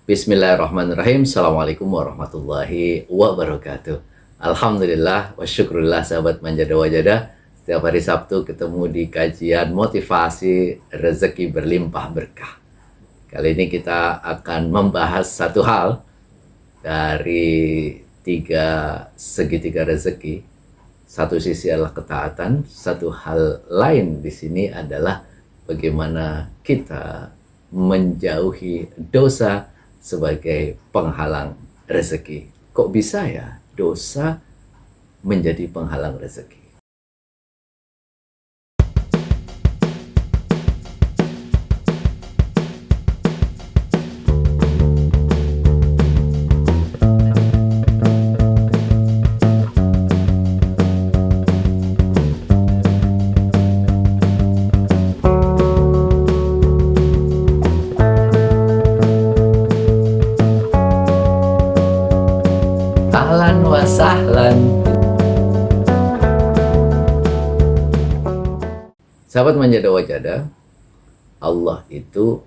Bismillahirrahmanirrahim. Assalamualaikum warahmatullahi wabarakatuh. Alhamdulillah wa syukurillah sahabat Manjada Wajada. Setiap hari Sabtu ketemu di kajian motivasi rezeki berlimpah berkah. Kali ini kita akan membahas satu hal dari segitiga rezeki. Satu sisi adalah ketaatan, satu hal lain di sini adalah bagaimana kita menjauhi dosa sebagai penghalang rezeki. Kok bisa ya dosa menjadi penghalang rezeki? Ahlan wa sahlan. Sahabat Manjada Wajada, Allah itu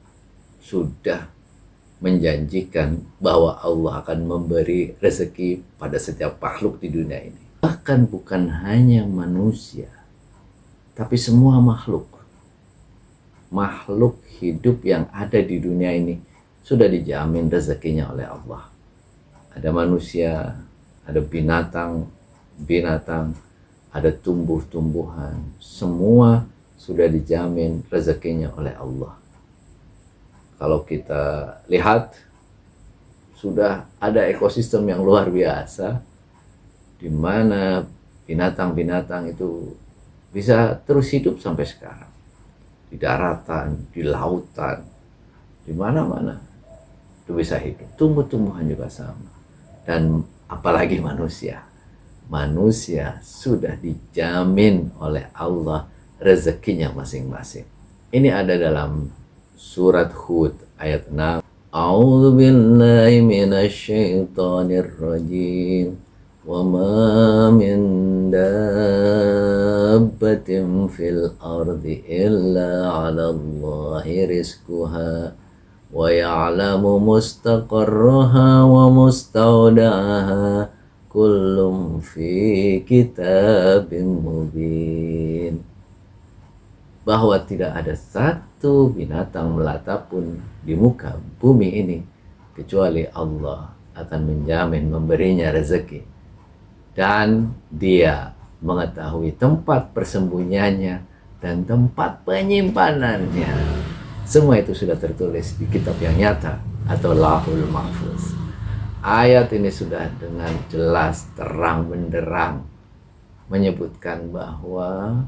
sudah menjanjikan bahwa Allah akan memberi rezeki pada setiap makhluk di dunia ini. Bahkan bukan hanya manusia, tapi semua makhluk. Makhluk hidup yang ada di dunia ini sudah dijamin rezekinya oleh Allah. Ada manusia, ada binatang, ada tumbuh-tumbuhan. Semua sudah dijamin rezekinya oleh Allah. Kalau kita lihat, sudah ada ekosistem yang luar biasa, di mana binatang-binatang itu bisa terus hidup sampai sekarang. Di daratan, di lautan, di mana-mana itu bisa hidup. Tumbuh-tumbuhan juga sama. Dan apalagi manusia. Manusia sudah dijamin oleh Allah rezekinya masing-masing. Ini ada dalam surat Hud ayat 6. A'udzu billahi minasyaitonir rajim. Wa ma min dabbatin fil ardi illa 'ala Allahi rizquha wa ya'lamu mustaqarraha wa mustawda'aha kullum fi kitabim mubin. Bahwa tidak ada satu binatang melata pun di muka bumi ini kecuali Allah akan menjamin memberinya rezeki, dan Dia mengetahui tempat persembunyiannya dan tempat penyimpanannya. Semua itu sudah tertulis di kitab yang nyata atau Lauhul Mahfuz. Ayat ini sudah dengan jelas terang benderang menyebutkan bahwa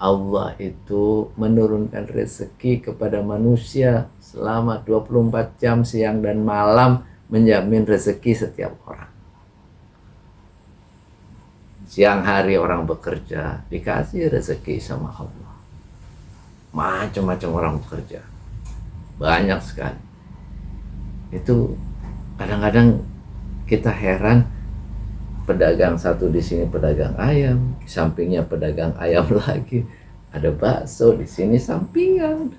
Allah itu menurunkan rezeki kepada manusia selama 24 jam siang dan malam, menjamin rezeki setiap orang. Siang hari orang bekerja, dikasih rezeki sama Allah. Macam-macam orang bekerja, banyak sekali. Itu kadang-kadang kita heran, pedagang satu di sini pedagang ayam, di sampingnya pedagang ayam lagi, ada bakso di sini sampingan.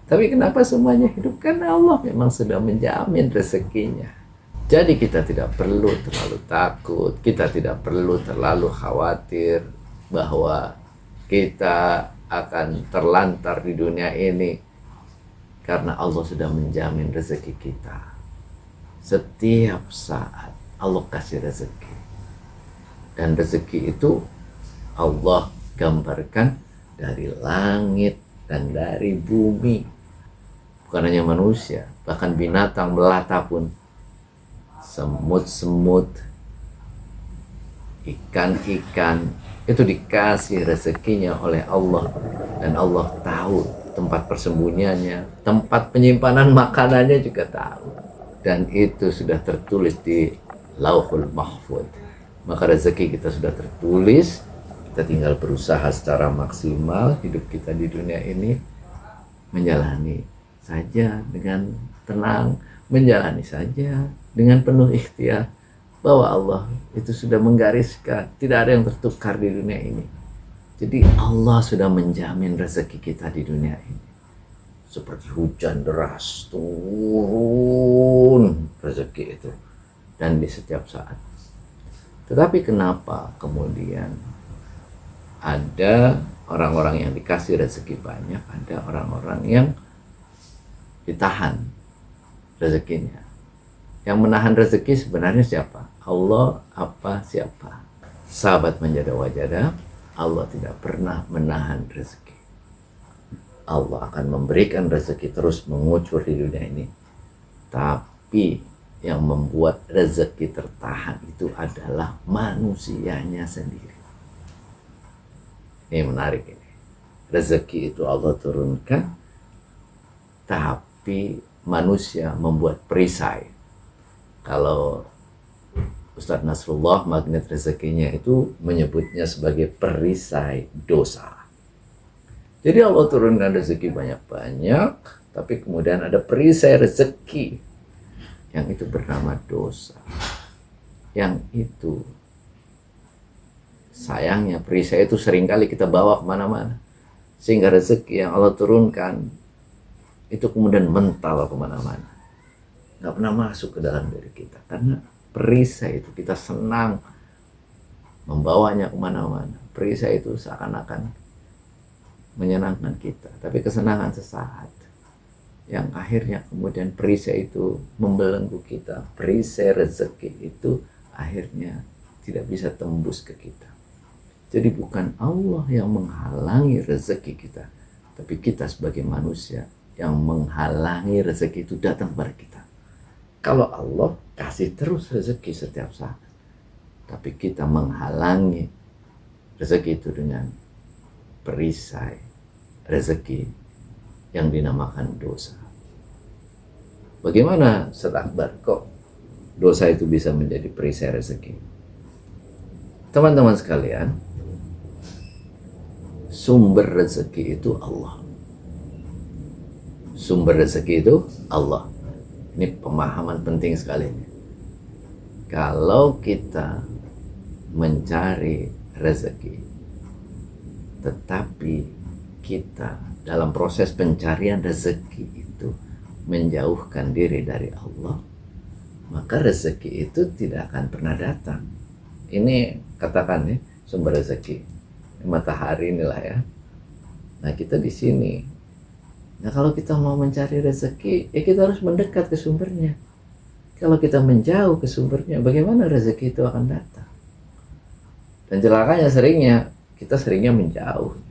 Tapi kenapa semuanya hidup? Karena Allah memang sudah menjamin rezekinya. Jadi kita tidak perlu terlalu takut, kita tidak perlu terlalu khawatir bahwa kita akan terlantar di dunia ini, karena Allah sudah menjamin rezeki kita. Setiap saat Allah kasih rezeki, dan rezeki itu Allah gambarkan dari langit dan dari bumi. Bukan hanya manusia, bahkan binatang melata pun, semut-semut, ikan-ikan, itu dikasih rezekinya oleh Allah, dan Allah tahu tempat persembunyiannya, tempat penyimpanan makanannya juga tahu, dan itu sudah tertulis di Lauhul Mahfuz. Maka rezeki kita sudah tertulis, kita tinggal berusaha secara maksimal hidup kita di dunia ini, menjalani saja dengan tenang, menjalani saja dengan penuh ikhtiar, bahwa Allah itu sudah menggariskan, tidak ada yang tertukar di dunia ini. Jadi Allah sudah menjamin rezeki kita di dunia ini. Seperti hujan deras turun dan di setiap saat. Tetapi kenapa kemudian ada orang-orang yang dikasih rezeki banyak, ada orang-orang yang ditahan rezekinya? Yang menahan rezeki sebenarnya siapa? Allah apa siapa? Sahabat menjadi wajada, Allah tidak pernah menahan rezeki. Allah akan memberikan rezeki terus mengucur di dunia ini. Tapi yang membuat rezeki tertahan itu adalah manusianya sendiri. Ini menarik ini. Rezeki itu Allah turunkan, tapi manusia membuat perisai. Kalau Ustadz Nasrullah magnet rezekinya itu menyebutnya sebagai perisai dosa. Jadi Allah turunkan rezeki banyak-banyak, tapi kemudian ada perisai rezeki yang itu bernama dosa. Yang itu sayangnya perisai itu seringkali kita bawa kemana-mana, sehingga rezeki yang Allah turunkan itu kemudian mental kemana-mana, nggak pernah masuk ke dalam diri kita, karena perisai itu kita senang membawanya kemana-mana. Perisai itu seakan-akan menyenangkan kita, tapi kesenangan sesaat yang akhirnya kemudian perisai itu membelenggu kita. Perisai rezeki itu akhirnya tidak bisa tembus ke kita. Jadi bukan Allah yang menghalangi rezeki kita, tapi kita sebagai manusia yang menghalangi rezeki itu datang kepada kita. Kalau Allah kasih terus rezeki setiap saat, tapi kita menghalangi rezeki itu dengan perisai rezeki yang dinamakan dosa. Bagaimana Ustaz Akbar kok dosa itu bisa menjadi perisai rezeki? Teman-teman sekalian, sumber rezeki itu Allah. Sumber rezeki itu Allah. Ini pemahaman penting sekali. Kalau kita mencari rezeki, tetapi kita dalam proses pencarian rezeki itu menjauhkan diri dari Allah, maka rezeki itu tidak akan pernah datang. Ini katakan ya, sumber rezeki matahari inilah ya. Nah kita di sini. Nah kalau kita mau mencari rezeki, ya kita harus mendekat ke sumbernya. Kalau kita menjauh ke sumbernya, bagaimana rezeki itu akan datang? Dan celakanya kita seringnya menjauh.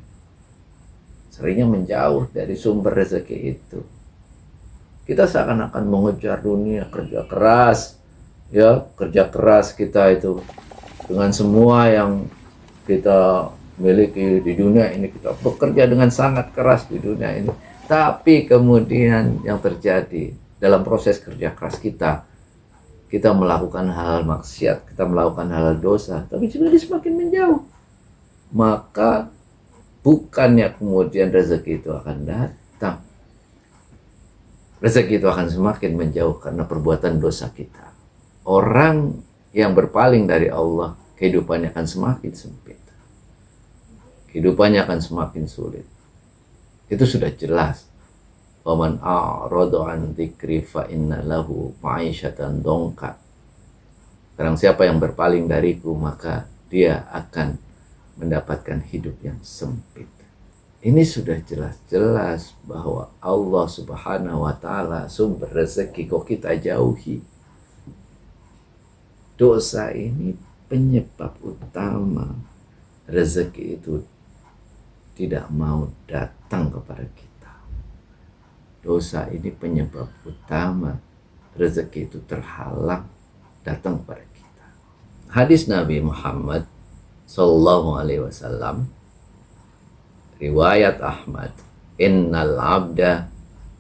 Seringnya menjauh dari sumber rezeki itu. Kita seakan-akan mengejar dunia, kerja keras. Ya, kerja keras kita itu dengan semua yang kita miliki di dunia ini. Kita bekerja dengan sangat keras di dunia ini. Tapi kemudian yang terjadi dalam proses kerja keras kita melakukan hal maksiat, kita melakukan hal dosa, tapi juga semakin menjauh. Maka bukannya kemudian rezeki itu akan datang, rezeki itu akan semakin menjauh karena perbuatan dosa kita. Orang yang berpaling dari Allah, kehidupannya akan semakin sempit, kehidupannya akan semakin sulit. Itu sudah jelas. Waman a'radu an dzikri fa inna lahu ma'isyatan dongka. Barang siapa yang berpaling dariku, maka dia akan mendapatkan hidup yang sempit. Ini sudah jelas-jelas bahwa Allah Subhanahu wa ta'ala sumber rezeki kok kita jauhi. Dosa ini penyebab utama rezeki itu tidak mau datang kepada kita. Dosa ini penyebab utama rezeki itu terhalang datang kepada kita. Hadis Nabi Muhammad sallallahu alaihi wasallam, riwayat Ahmad, innal abda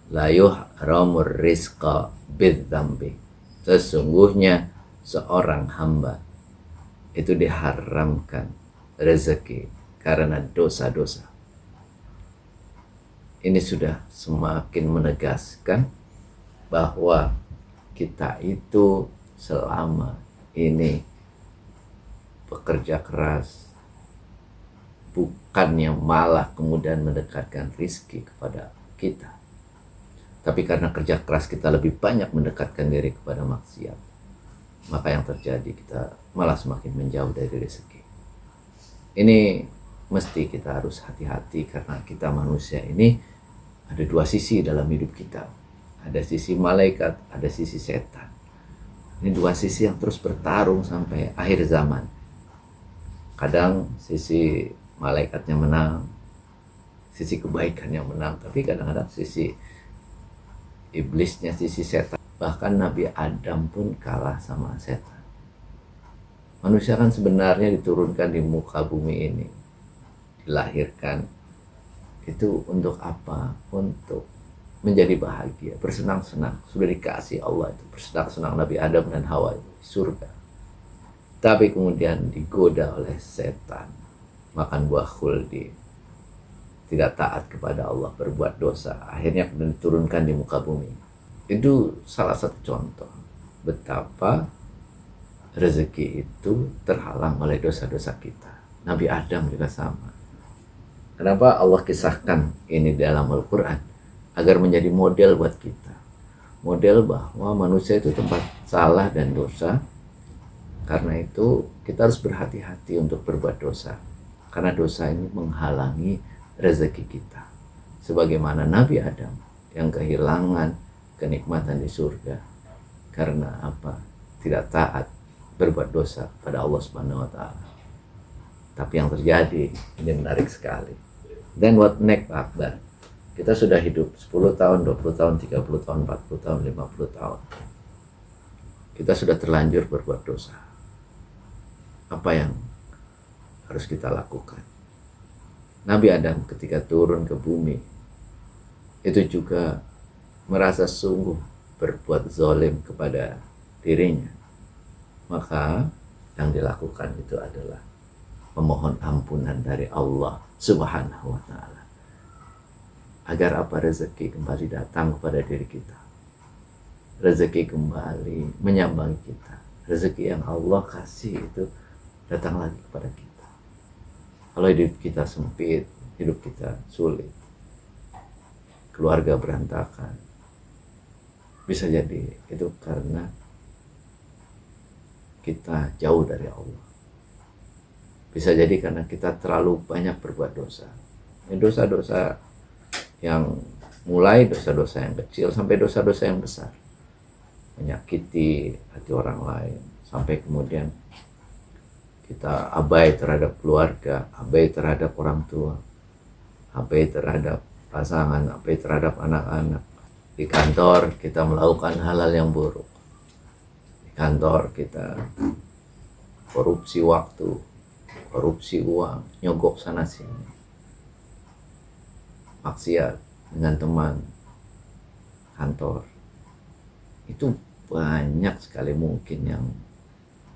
la yuhramur rizqa bidzambi. Sesungguhnya seorang hamba itu diharamkan rezeki karena dosa-dosa. Ini sudah semakin menegaskan bahwa kita itu selama ini bekerja keras, bukannya malah kemudian mendekatkan rizki kepada kita, tapi karena kerja keras kita lebih banyak mendekatkan diri kepada maksiat. maka yang terjadi kita malah semakin menjauh dari rezeki. Ini mesti kita harus hati-hati karena kita manusia ini ada dua sisi dalam hidup kita. Ada sisi malaikat, ada sisi setan. Ini dua sisi yang terus bertarung sampai akhir zaman. Kadang sisi malaikatnya menang, sisi kebaikannya menang, tapi kadang-kadang sisi iblisnya, sisi setan. Bahkan Nabi Adam pun kalah sama setan. Manusia kan sebenarnya diturunkan di muka bumi ini, dilahirkan itu untuk apa? Untuk menjadi bahagia, bersenang-senang. Sudah dikasih Allah itu bersenang-senang Nabi Adam dan Hawa itu di surga. Tapi kemudian digoda oleh setan, makan buah khuldi, tidak taat kepada Allah, berbuat dosa, akhirnya diturunkan di muka bumi. Itu salah satu contoh betapa rezeki itu terhalang oleh dosa-dosa kita. Nabi Adam juga sama. Kenapa Allah kisahkan ini dalam Al-Quran? Agar menjadi model buat kita. Model bahwa manusia itu tempat salah dan dosa. Karena itu kita harus berhati-hati untuk berbuat dosa. Karena dosa ini menghalangi rezeki kita. Sebagaimana Nabi Adam yang kehilangan kenikmatan di surga. Karena apa? Tidak taat berbuat dosa kepada Allah Subhanahu wa Ta'ala. Tapi yang terjadi ini menarik sekali. Then what next, Pak Akbar? Kita sudah hidup 10 tahun, 20 tahun, 30 tahun, 40 tahun, 50 tahun. Kita sudah terlanjur berbuat dosa. Apa yang harus kita lakukan? Nabi Adam ketika turun ke bumi, itu juga merasa sungguh berbuat zalim kepada dirinya. Maka yang dilakukan itu adalah memohon ampunan dari Allah Subhanahu wa Ta'ala. Agar apa? Rezeki kembali datang kepada diri kita. Rezeki kembali menyambangi kita. Rezeki yang Allah kasih itu datang lagi kepada kita. Kalau hidup kita sempit, hidup kita sulit, keluarga berantakan, bisa jadi itu karena kita jauh dari Allah. Bisa jadi karena kita terlalu banyak berbuat dosa. Ini dosa-dosa yang mulai dosa-dosa yang kecil sampai dosa-dosa yang besar, menyakiti hati orang lain, sampai kemudian kita abai terhadap keluarga, abai terhadap orang tua, abai terhadap pasangan, abai terhadap anak-anak. Di kantor kita melakukan hal-hal yang buruk. Di kantor kita korupsi waktu, korupsi uang, nyogok sana sini, maksiat dengan teman kantor. Itu banyak sekali mungkin yang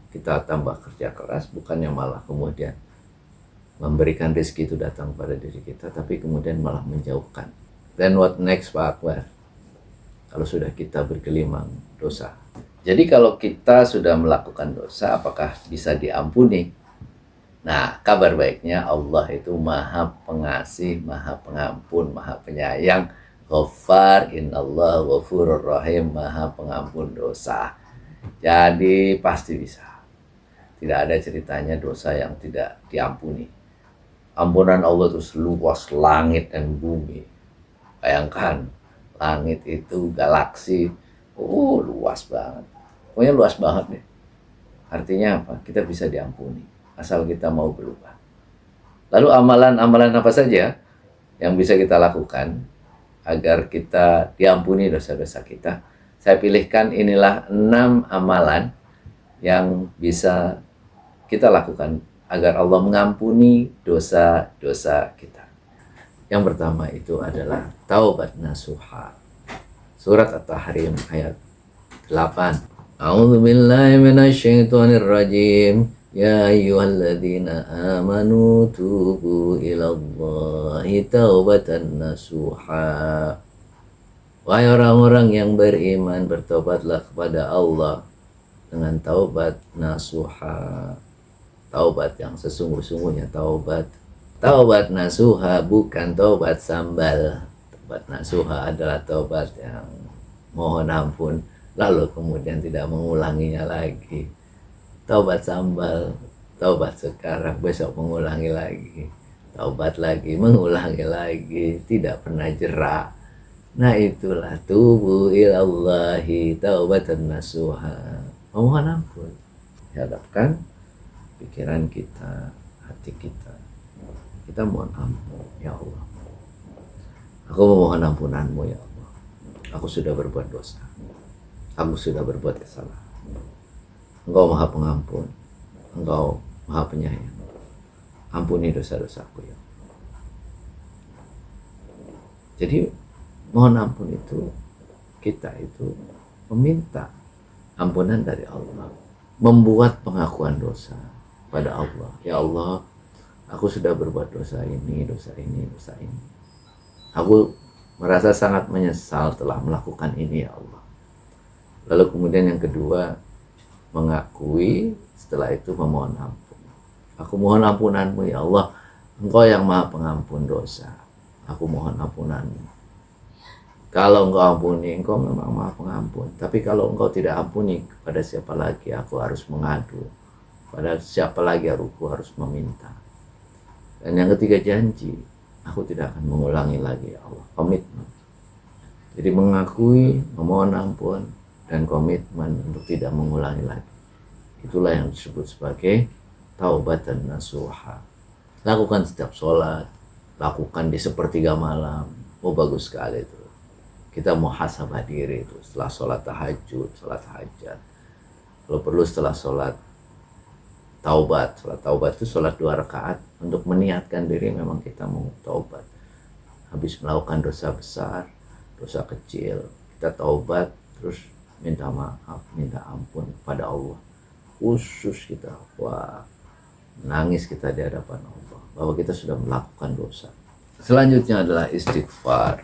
kita tambah kerja keras, bukannya malah kemudian memberikan rezeki itu datang pada diri kita, tapi kemudian malah menjauhkan. Then what next, Pak Akbar? Kalau sudah kita bergelimang dosa. Jadi kalau kita sudah melakukan dosa, apakah bisa diampuni? Nah, kabar baiknya Allah itu maha pengasih, maha pengampun, maha penyayang. Ghaffar, innallah ghafurur rahim, maha pengampun dosa. Jadi pasti bisa. Tidak ada ceritanya dosa yang tidak diampuni. Ampunan Allah itu seluas langit dan bumi. Bayangkan, langit itu galaksi, luas banget. Pokoknya luas banget deh. Artinya apa? Kita bisa diampuni. Asal kita mau berubah. Lalu amalan-amalan apa saja yang bisa kita lakukan agar kita diampuni dosa-dosa kita? Saya pilihkan inilah 6 amalan yang bisa kita lakukan agar Allah mengampuni dosa-dosa kita. Yang pertama itu adalah taubat nasuha. Surat At-Tahrim ayat 8. A'udzu billahi minasyaitonir rajim. Ya ayyuhalladzina amanu tubu ilallahi taubatan nasuha. Wahai orang-orang yang beriman, bertobatlah kepada Allah dengan taubat nasuha. Taubat yang sesungguh-sungguhnya taubat. Taubat nasuha bukan taubat sambal. Taubat nasuha adalah taubat yang mohon ampun lalu kemudian tidak mengulanginya lagi. Taubat sambal, taubat sekarang, besok mengulangi lagi, taubat lagi, mengulangi lagi, tidak pernah jera. Nah itulah tubu ilallahi taubatan nasuha, memohon ampun, hadapkan pikiran kita, hati kita, kita mohon ampun. Ya Allah, aku memohon ampunanmu ya Allah, aku sudah berbuat dosa, aku sudah berbuat kesalahan. Engkau maha pengampun, engkau maha penyayang, ampuni dosa-dosaku ya. Jadi mohon ampun itu, kita itu meminta ampunan dari Allah, membuat pengakuan dosa pada Allah. Ya Allah, aku sudah berbuat dosa ini, dosa ini, dosa ini. Aku merasa sangat menyesal telah melakukan ini ya Allah. Lalu kemudian yang kedua, mengakui, setelah itu memohon ampun. Aku mohon ampunanmu ya Allah, engkau yang maha pengampun dosa. Aku mohon ampunanmu. Kalau engkau ampuni, engkau memang maha pengampun. Tapi kalau engkau tidak ampuni, kepada siapa lagi aku harus mengadu? Pada siapa lagi aku harus meminta? Dan yang ketiga, janji, aku tidak akan mengulangi lagi ya Allah. Komitmen. Jadi mengakui, memohon ampun, dan komitmen untuk tidak mengulangi lagi. Itulah yang disebut sebagai taubatan nasuha. Lakukan setiap sholat, lakukan di sepertiga malam. Oh bagus sekali itu. Kita muhasabah diri itu setelah sholat tahajud, sholat hajat. Kalau perlu setelah sholat taubat. Sholat taubat itu sholat 2 rakaat untuk meniatkan diri memang kita mau taubat. Habis melakukan dosa besar, dosa kecil, kita taubat, terus minta maaf, minta ampun kepada Allah. Khusus kita, wah, menangis kita di hadapan Allah bahwa kita sudah melakukan dosa. Selanjutnya adalah istighfar.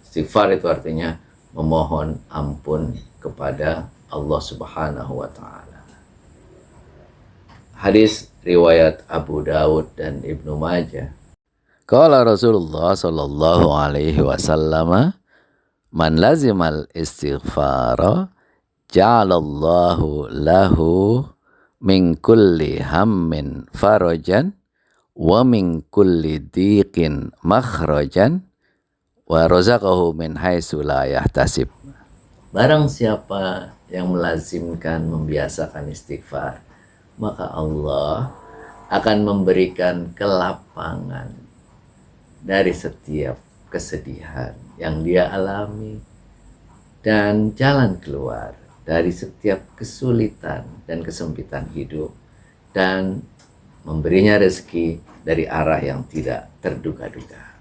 Istighfar itu artinya memohon ampun kepada Allah Subhanahu wa taala. Hadis riwayat Abu Dawud dan Ibnu Majah. Qala Rasulullah sallallahu alaihi wasallam, man lazimal istighfara ja'alallahu lahu min kulli hammin farajan wa min kulli diqin makhrajan wa razaqahu min haitsu la yahtasib. Barang siapa yang melazimkan, membiasakan istighfar, maka Allah akan memberikan kelapangan dari setiap kesedihan yang dia alami dan jalan keluar dari setiap kesulitan dan kesempitan hidup, dan memberinya rezeki dari arah yang tidak terduga-duga.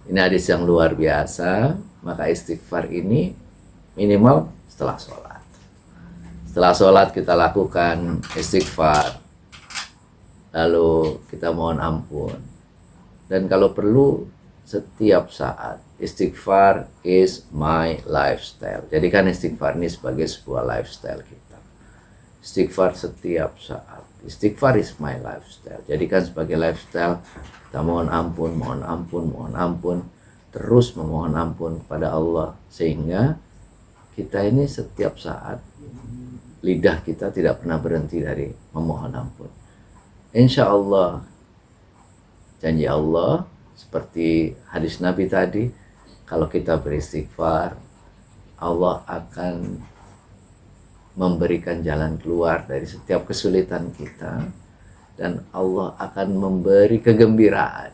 Ini hadis yang luar biasa. Maka istighfar ini minimal setelah sholat. Setelah sholat kita lakukan istighfar, lalu kita mohon ampun. Dan kalau perlu setiap saat. Istighfar is my lifestyle. Jadikan istighfar ini sebagai sebuah lifestyle kita. Istighfar setiap saat. Istighfar is my lifestyle. Jadikan sebagai lifestyle. Kita mohon ampun, mohon ampun, mohon ampun. Terus memohon ampun kepada Allah. Sehingga kita ini setiap saat, lidah kita tidak pernah berhenti dari memohon ampun. Insya Allah, janji Allah, seperti hadis Nabi tadi, kalau kita beristighfar, Allah akan memberikan jalan keluar dari setiap kesulitan kita, dan Allah akan memberi kegembiraan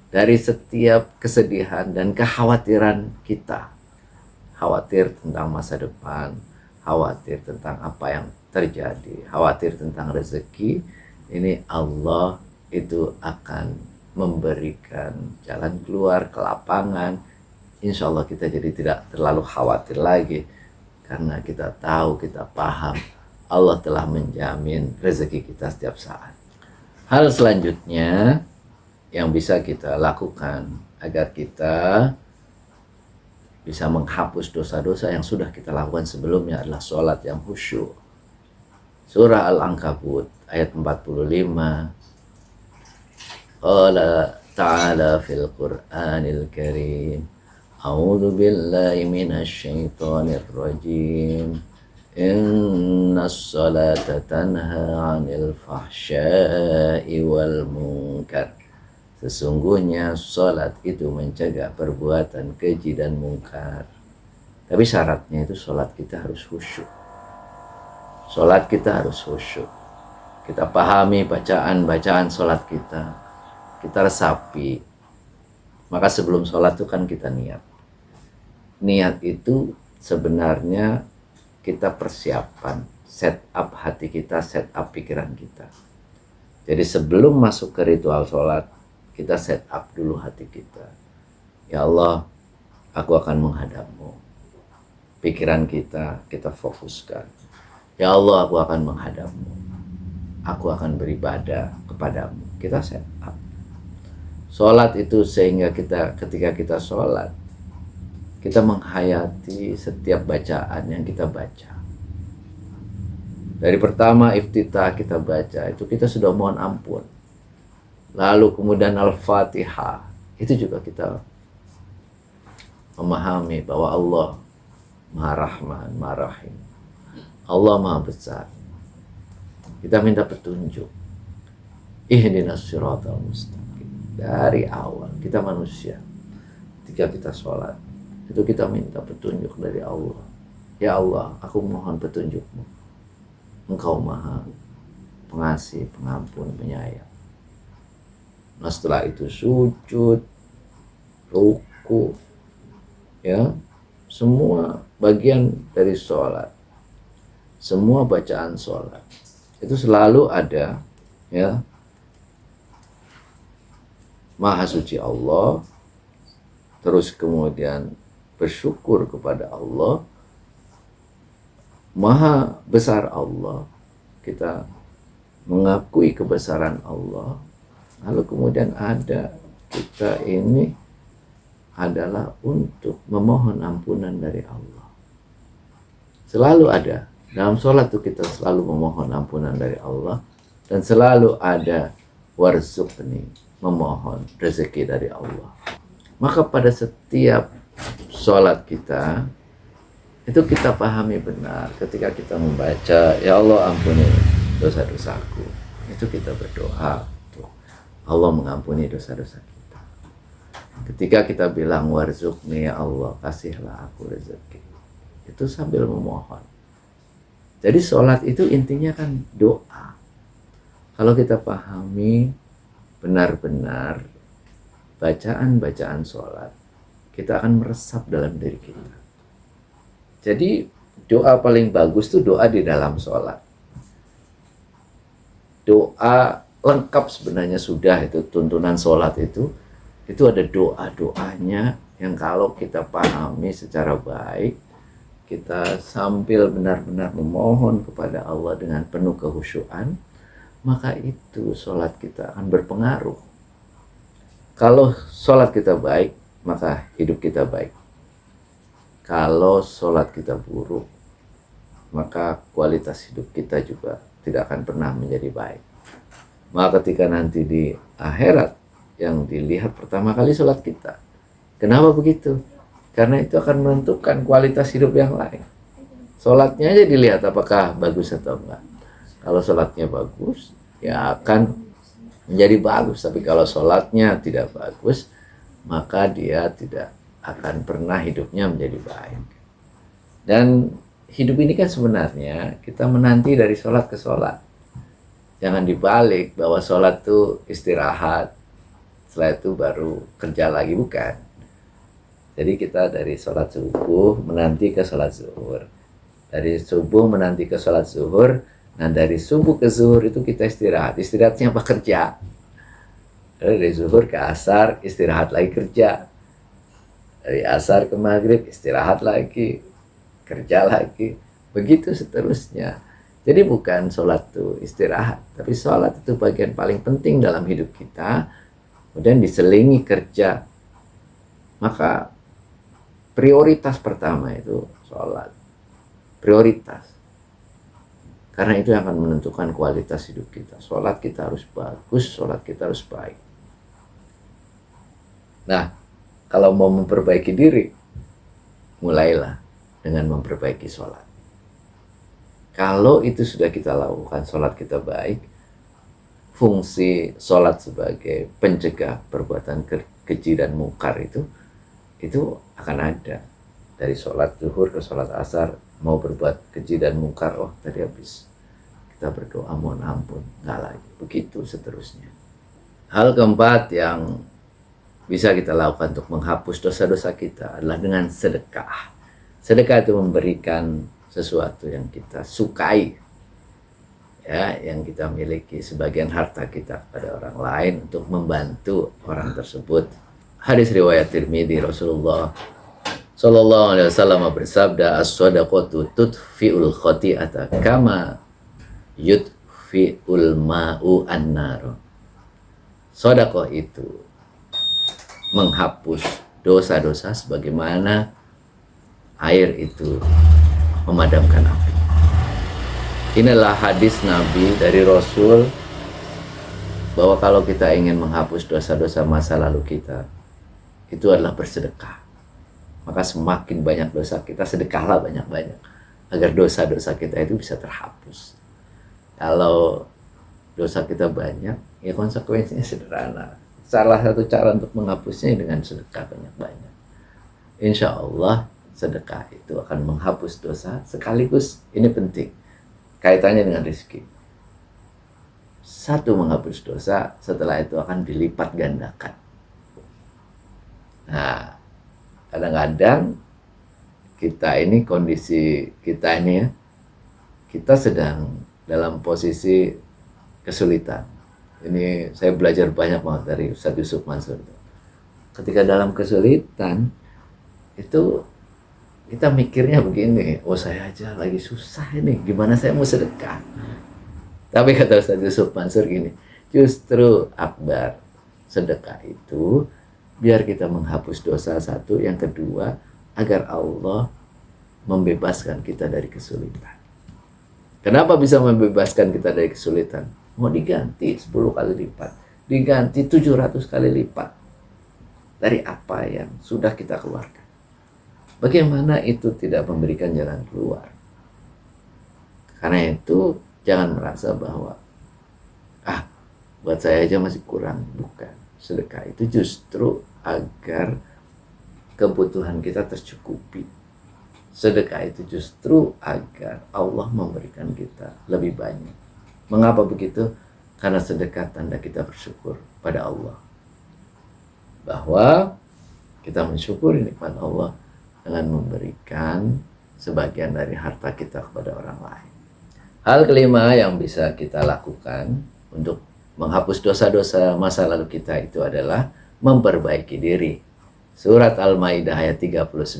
dari setiap kesedihan dan kekhawatiran kita. Khawatir tentang masa depan, khawatir tentang apa yang terjadi, khawatir tentang rezeki. Ini Allah itu akan memberikan jalan keluar ke lapangan. Insya Allah kita jadi tidak terlalu khawatir lagi, karena kita tahu, kita paham Allah telah menjamin rezeki kita setiap saat. Hal selanjutnya yang bisa kita lakukan agar kita bisa menghapus dosa-dosa yang sudah kita lakukan sebelumnya adalah sholat yang khusyuk. Surah Al-Ankabut ayat 45. Qala ta'ala fil Qur'anil Karim, A'udzu billahi minasyaitonir rajim. Innas salata tanha 'anil fahsya'i wal munkar. Sesungguhnya salat itu mencegah perbuatan keji dan mungkar. Tapi syaratnya itu salat kita harus khusyuk. Salat kita harus khusyuk. Kita pahami bacaan salat kita. Kita resapi. Maka sebelum salat itu kan kita niat. Niat itu sebenarnya kita persiapan, set up hati kita, set up pikiran kita. Jadi sebelum masuk ke ritual sholat, kita set up dulu hati kita. Ya Allah, aku akan menghadapmu. Pikiran kita fokuskan. Ya Allah, aku akan menghadapmu. Aku akan beribadah kepadamu. Kita set up. Sholat itu sehingga ketika kita sholat, kita menghayati setiap bacaan yang kita baca. Dari pertama iftitah kita baca, itu kita sudah mohon ampun. Lalu kemudian Al-Fatihah, itu juga kita memahami bahwa Allah Maha Rahman, Maha Rahim. Allah Maha Besar. Kita minta petunjuk. Ihdinas siratal mustaqim. Dari awal, kita manusia. Ketika kita sholat, itu kita minta petunjuk dari Allah. Ya Allah, aku mohon petunjukmu. Engkau Maha Pengasih, Pengampun, Penyayang. Nah setelah itu sujud, ruku, ya, semua bagian dari sholat, semua bacaan sholat itu selalu ada, ya, Maha Suci Allah, terus kemudian bersyukur kepada Allah, Maha Besar Allah, kita mengakui kebesaran Allah, lalu kemudian ada kita ini adalah untuk memohon ampunan dari Allah. Selalu ada dalam sholat itu, kita selalu memohon ampunan dari Allah, dan selalu ada warzuqni, memohon rezeki dari Allah. Maka pada setiap sholat kita itu kita pahami benar ketika kita membaca, ya Allah ampuni dosa-dosaku, itu kita berdoa tuh, Allah mengampuni dosa-dosa kita. Ketika kita bilang warzuqni, ya Allah kasihlah aku rezeki, itu sambil memohon. Jadi sholat itu intinya kan doa. Kalau kita pahami benar-benar bacaan-bacaan sholat, kita akan meresap dalam diri kita. Jadi doa paling bagus itu doa di dalam sholat. Doa lengkap sebenarnya sudah, itu tuntunan sholat itu ada doa-doanya yang kalau kita pahami secara baik, kita sambil benar-benar memohon kepada Allah dengan penuh kehusyuan, maka itu sholat kita akan berpengaruh. Kalau sholat kita baik, maka hidup kita baik. Kalau sholat kita buruk, maka kualitas hidup kita juga tidak akan pernah menjadi baik. Maka ketika nanti di akhirat yang dilihat pertama kali sholat kita. Kenapa begitu? Karena itu akan menentukan kualitas hidup yang lain. Sholatnya aja dilihat apakah bagus atau enggak. Kalau sholatnya bagus, ya akan menjadi bagus. Tapi kalau sholatnya tidak bagus, maka dia tidak akan pernah hidupnya menjadi baik. Dan hidup ini kan sebenarnya kita menanti dari sholat ke sholat. Jangan dibalik bahwa sholat itu istirahat, setelah itu baru kerja lagi, bukan. Jadi kita dari sholat subuh menanti ke sholat zuhur, dari subuh menanti ke sholat zuhur. Nah dari subuh ke zuhur itu kita istirahat. Istirahatnya apa? Kerja. Dari zuhur ke asar istirahat lagi, kerja. Dari asar ke maghrib istirahat lagi, kerja lagi, begitu seterusnya. Jadi bukan sholat itu istirahat, tapi sholat itu bagian paling penting dalam hidup kita. Kemudian diselingi kerja. Maka prioritas pertama itu sholat. Prioritas. Karena itu yang akan menentukan kualitas hidup kita. Sholat kita harus bagus, sholat kita harus baik. Nah, Kalau mau memperbaiki diri, mulailah dengan memperbaiki sholat. Kalau itu sudah kita lakukan, sholat kita baik, fungsi sholat sebagai pencegah perbuatan keji dan mungkar itu akan ada. Dari sholat zuhur ke sholat asar, mau berbuat keji dan mungkar, oh tadi habis kita berdoa mohon ampun, nggak lagi, begitu seterusnya. Hal keempat yang bisa kita lakukan untuk menghapus dosa-dosa kita adalah dengan sedekah. Sedekah itu memberikan sesuatu yang kita sukai, ya, yang kita miliki, sebagian harta kita kepada orang lain untuk membantu orang tersebut. Hadis riwayat Tirmidzi, Rasulullah Sallallahu Alaihi Wasallam bersabda, as-sadaqatu tudfi'ul khati'ata kama yudfi'ul ma'u an-nar. Sedekah itu menghapus dosa-dosa sebagaimana air itu memadamkan api. Inilah hadis Nabi dari Rasul, bahwa kalau kita ingin menghapus dosa-dosa masa lalu kita, itu adalah bersedekah. Maka semakin banyak dosa kita, sedekahlah banyak-banyak agar dosa-dosa kita itu bisa terhapus. Kalau dosa kita banyak, ya konsekuensinya sederhana. Salah satu cara untuk menghapusnya dengan sedekah banyak-banyak. Insya Allah sedekah itu akan menghapus dosa, sekaligus ini penting kaitannya dengan rezeki. Satu, menghapus dosa, setelah itu akan dilipat gandakan. Nah, kadang-kadang kita ini, kondisi kita ini ya, kita sedang dalam posisi kesulitan. Ini saya belajar banyak banget dari Ustaz Yusuf Mansur. Ketika dalam kesulitan itu kita mikirnya begini, oh saya aja lagi susah ini, gimana saya mau sedekah? Tapi kata Ustaz Yusuf Mansur gini, justru akbar sedekah itu biar kita menghapus dosa satu, yang kedua agar Allah membebaskan kita dari kesulitan. Kenapa bisa membebaskan kita dari kesulitan? Mau diganti 10 kali lipat, diganti 700 kali lipat dari apa yang sudah kita keluarkan. Bagaimana itu tidak memberikan jalan keluar? Karena itu jangan merasa bahwa buat saya aja masih kurang. Bukan. Sedekah itu justru agar kebutuhan kita tercukupi. Sedekah itu justru agar Allah memberikan kita lebih banyak. Mengapa begitu? Karena sedekah tanda kita bersyukur pada Allah, bahwa kita mensyukuri nikmat Allah dengan memberikan sebagian dari harta kita kepada orang lain. Hal kelima yang bisa kita lakukan untuk menghapus dosa-dosa masa lalu kita itu adalah memperbaiki diri. Surat Al-Maidah ayat 39.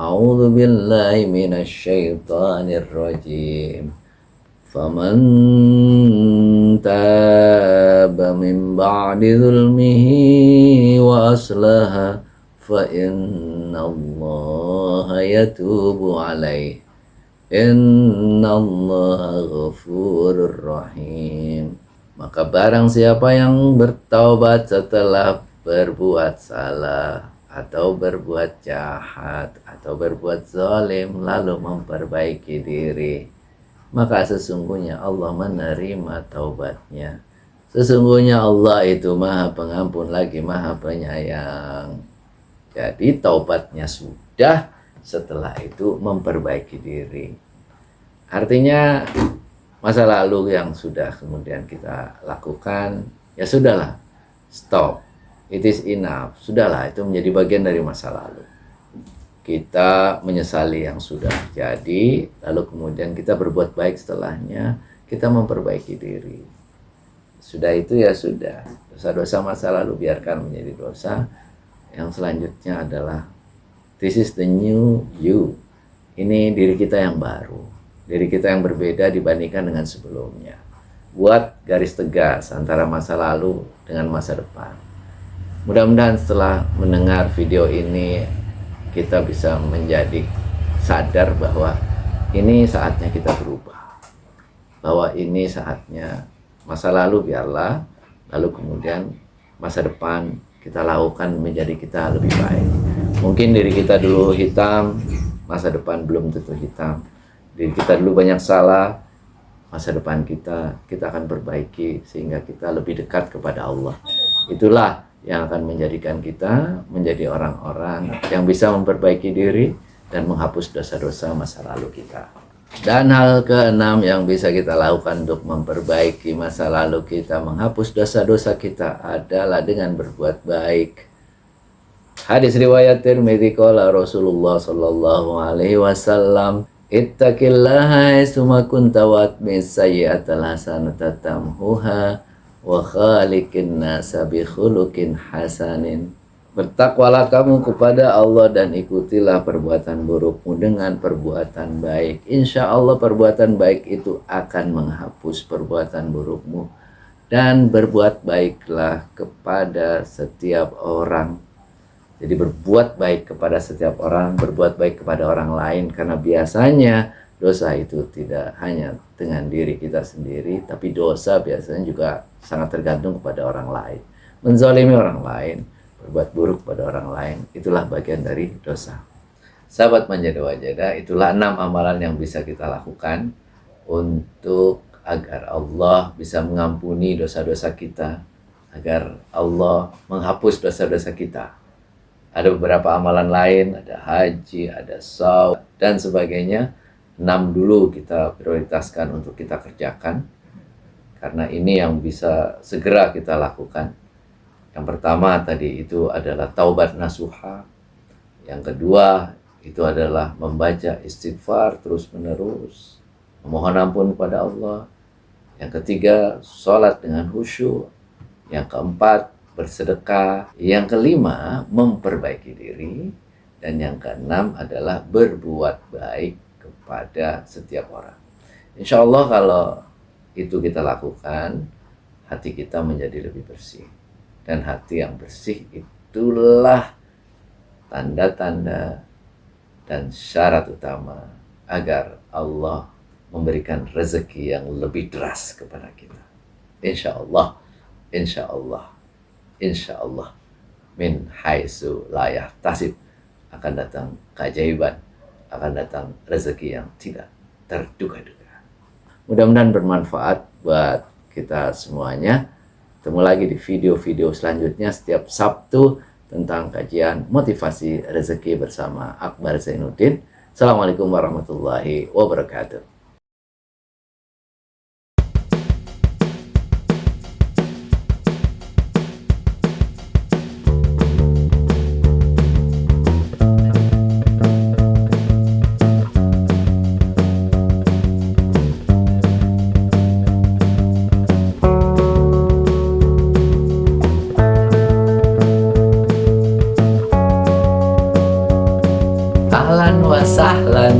A'udzu billahi minasyaitonir rajim. Faman taba min ba'di dzulmihi wa aslaha fa innallaha yatubu alaihi. Innallaha ghafurur rahim. Maka barang siapa yang bertaubat setelah berbuat salah atau berbuat jahat atau berbuat zalim lalu memperbaiki diri, maka sesungguhnya Allah menerima taubatnya. Sesungguhnya Allah itu Maha Pengampun lagi Maha Penyayang. Jadi taubatnya sudah, setelah itu memperbaiki diri. Artinya masa lalu yang sudah kemudian kita lakukan, ya sudahlah, stop, it is enough, sudahlah, itu menjadi bagian dari masa lalu. Kita menyesali yang sudah jadi, lalu kemudian kita berbuat baik setelahnya, kita memperbaiki diri. Sudah itu ya sudah, dosa-dosa masa lalu biarkan menjadi dosa. Yang selanjutnya adalah this is the new you. Ini diri kita yang baru, diri kita yang berbeda dibandingkan dengan sebelumnya. Buat garis tegas antara masa lalu dengan masa depan. Mudah-mudahan setelah mendengar video ini kita bisa menjadi sadar bahwa ini saatnya kita berubah. Bahwa ini saatnya masa lalu biarlah, lalu kemudian masa depan kita lakukan menjadi kita lebih baik. Mungkin diri kita dulu hitam, masa depan belum tentu hitam. Diri kita dulu banyak salah, masa depan kita akan perbaiki sehingga kita lebih dekat kepada Allah. Itulah yang akan menjadikan kita menjadi orang-orang yang bisa memperbaiki diri dan menghapus dosa-dosa masa lalu kita. Dan hal keenam yang bisa kita lakukan untuk memperbaiki masa lalu kita, menghapus dosa-dosa kita adalah dengan berbuat baik. Hadis riwayat Tirmidzi, qala Rasulullah sallallahu alaihi wasallam, ittaqillaha haitsuma kunta watmis sayyi'atal hasanata tamhuha wa khaliqin nasa bi khuluqin hasanin. Bertakwalah kamu kepada Allah dan ikutilah perbuatan burukmu dengan perbuatan baik. Insya Allah perbuatan baik itu akan menghapus perbuatan burukmu. Dan berbuat baiklah kepada setiap orang. Jadi berbuat baik kepada setiap orang, berbuat baik kepada orang lain. Karena biasanya dosa itu tidak hanya dengan diri kita sendiri, tapi dosa biasanya juga sangat tergantung kepada orang lain. Menzalimi orang lain, berbuat buruk pada orang lain, itulah bagian dari dosa. Sahabat Manjada Wajada, itulah 6 amalan yang bisa kita lakukan untuk agar Allah bisa mengampuni dosa-dosa kita, agar Allah menghapus dosa-dosa kita. Ada beberapa amalan lain, ada haji, ada shaum, dan sebagainya. 6 dulu kita prioritaskan untuk kita kerjakan, karena ini yang bisa segera kita lakukan. Yang pertama tadi itu adalah taubat nasuha. Yang kedua itu adalah membaca istighfar terus-menerus, memohon ampun kepada Allah. Yang ketiga, sholat dengan khusyuk. Yang keempat, bersedekah. Yang kelima, memperbaiki diri. Dan yang keenam adalah berbuat baik kepada setiap orang. Insya Allah kalau itu kita lakukan, hati kita menjadi lebih bersih. Dan hati yang bersih itulah tanda-tanda dan syarat utama agar Allah memberikan rezeki yang lebih deras kepada kita. Insya Allah, insya Allah, insya Allah, min haitsu la yahtasib, akan datang keajaiban, akan datang rezeki yang tidak terduga-duga. Mudah-mudahan bermanfaat buat kita semuanya. Ketemu lagi di video-video selanjutnya setiap Sabtu tentang kajian motivasi rezeki bersama Akbar Zainuddin. Assalamualaikum warahmatullahi wabarakatuh. Ahlan wa sahlan.